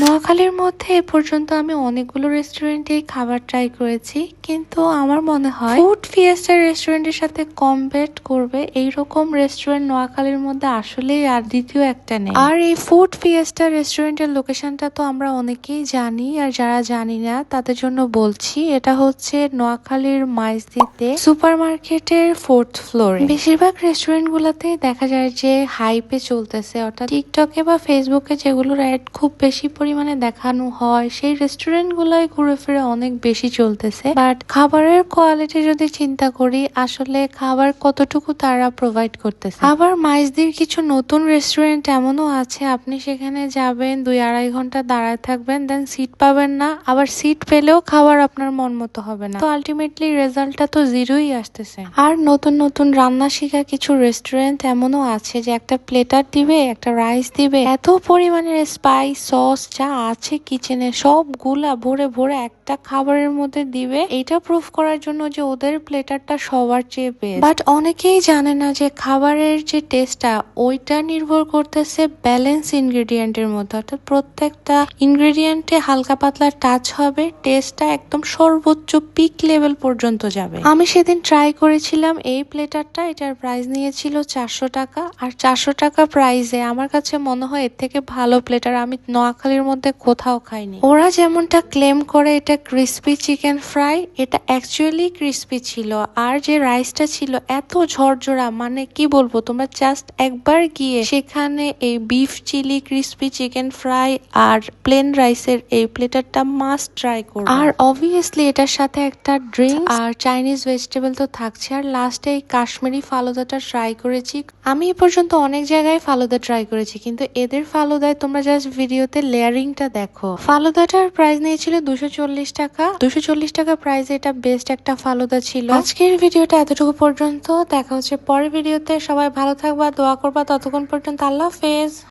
নোয়াখালীর মধ্যে এ পর্যন্ত আমি অনেকগুলো রেস্টুরেন্টে খাবার ট্রাই করেছি, কিন্তু আমার মনে হয় ফুড ফিয়েস্টা রেস্টুরেন্টের সাথে কম্পেট করবে এইরকম রেস্টুরেন্ট নোয়াখালীর মধ্যে আসলেই আর দ্বিতীয় একটা নেই। আর এই ফুড ফিয়েস্টা রেস্টুরেন্টের লোকেশনটা তো আমরা অনেকেই জানি, আর যারা জানি না তাদের জন্য বলছি, এটা হচ্ছে নোয়াখালীর মাইজদিতে সুপার মার্কেটের 4th ফ্লোরে। বেশিরভাগ রেস্টুরেন্ট গুলাতে দেখা যায় যে হাইপে চলতেছে, অর্থাৎ টিকটকে বা ফেসবুকে যেগুলোর অ্যাড খুব বেশি পরিমাণে দেখানো হয় সেই রেস্টুরেন্ট গুলাই ঘুরে ফিরে অনেক বেশি চলতেছে। বাট খাবারের কোয়ালিটি যদি চিন্তা করি, আসলে খাবার কতটুকু তারা প্রোভাইড করতেছে। আবার মাইজদির কিছু নতুন রেস্টুরেন্ট এমনও আছে, আপনি সেখানে যাবেন 2-2.5 ঘন্টা দাঁড়ায় থাকবেন, দেন সিট পাবেন না, আবার সিট পেলেও খাবার আপনার মন মতো হবে না। তো আলটিমেটলি রেজাল্টটা তো জিরোই আসতেছে। আর নতুন নতুন রান্না শেখা কিছু রেস্টুরেন্ট এমনও আছে যে একটা প্লেটার দিবে, একটা রাইস দিবে, এত পরিমাণের স্পাইস সস যা আছে কিচেনে সবগুলা ভরে ভরে একটা খাবারের মধ্যে দিবে, এটা প্রুফ করার জন্য যে ওদের প্লেটারটা সবার চেয়ে বেস্ট। বাট অনেকেই জানে না যে খাবারের যে টেস্টটা ওইটা নির্ভর করতেছে ব্যালেন্স ইনগ্রেডিয়েন্টের মধ্যে, অর্থাৎ প্রত্যেকটা ইনগ্রেডিয়েন্টে হালকা পাতলা টাচ হবে, টেস্টটা একদম সর্বোচ্চ পিক লেভেল পর্যন্ত যাবে। আমি সেদিন ট্রাই করেছিলাম এই প্লেটারটা, এটার প্রাইস নিয়েছিল 400 টাকা। আর 400 টাকা প্রাইসে আমার কাছে মনে হয় এর থেকে ভালো প্লেটার আমি নোয়াখালীর মধ্যে কোথাও খাইনি। ওরা যেমনটা ক্লেম করে এটা ক্রিস্পি চিকেন ফ্রাই, এটা অ্যাকচুয়ালি ক্রিস্পি ছিল। আর যে রাইসটা ছিল এত ঝরঝরা, মানে কি বলবো, তোমরা জাস্ট একবার গিয়ে সেখানে এই beef chilli crispy chicken fry আর প্লেন রাইসের এই প্লেটারটা মাস্ট ট্রাই করো। আর অবভিয়াসলি এটার সাথে একটা ড্রিঙ্ক আর চাইনিজ ভেজিটেবল তো থাকছে। আর লাস্টে এই কাশ্মীরি ফালুদাটা ট্রাই করেছি। আমি এ পর্যন্ত অনেক জায়গায় ফালুদা ট্রাই করেছি, কিন্তু এদের ফালুদায় তোমরা জাস্ট ভিডিওতে লেয়ারিংটা দেখো। ফালুদাটার প্রাইস নিয়েছিল 240 টাকা। 240 টাকা প্রাইসে এটা বেস্ট একটা ফালুদা ছিল। আজকের ভিডিওটা এতটুকু পর্যন্ত, দেখা হচ্ছে পরের ভিডিওতে। সবাই ভালো থাকবা, দোয়া করবা, ততক্ষণ পর্যন্ত আল্লাহ হাফেজ।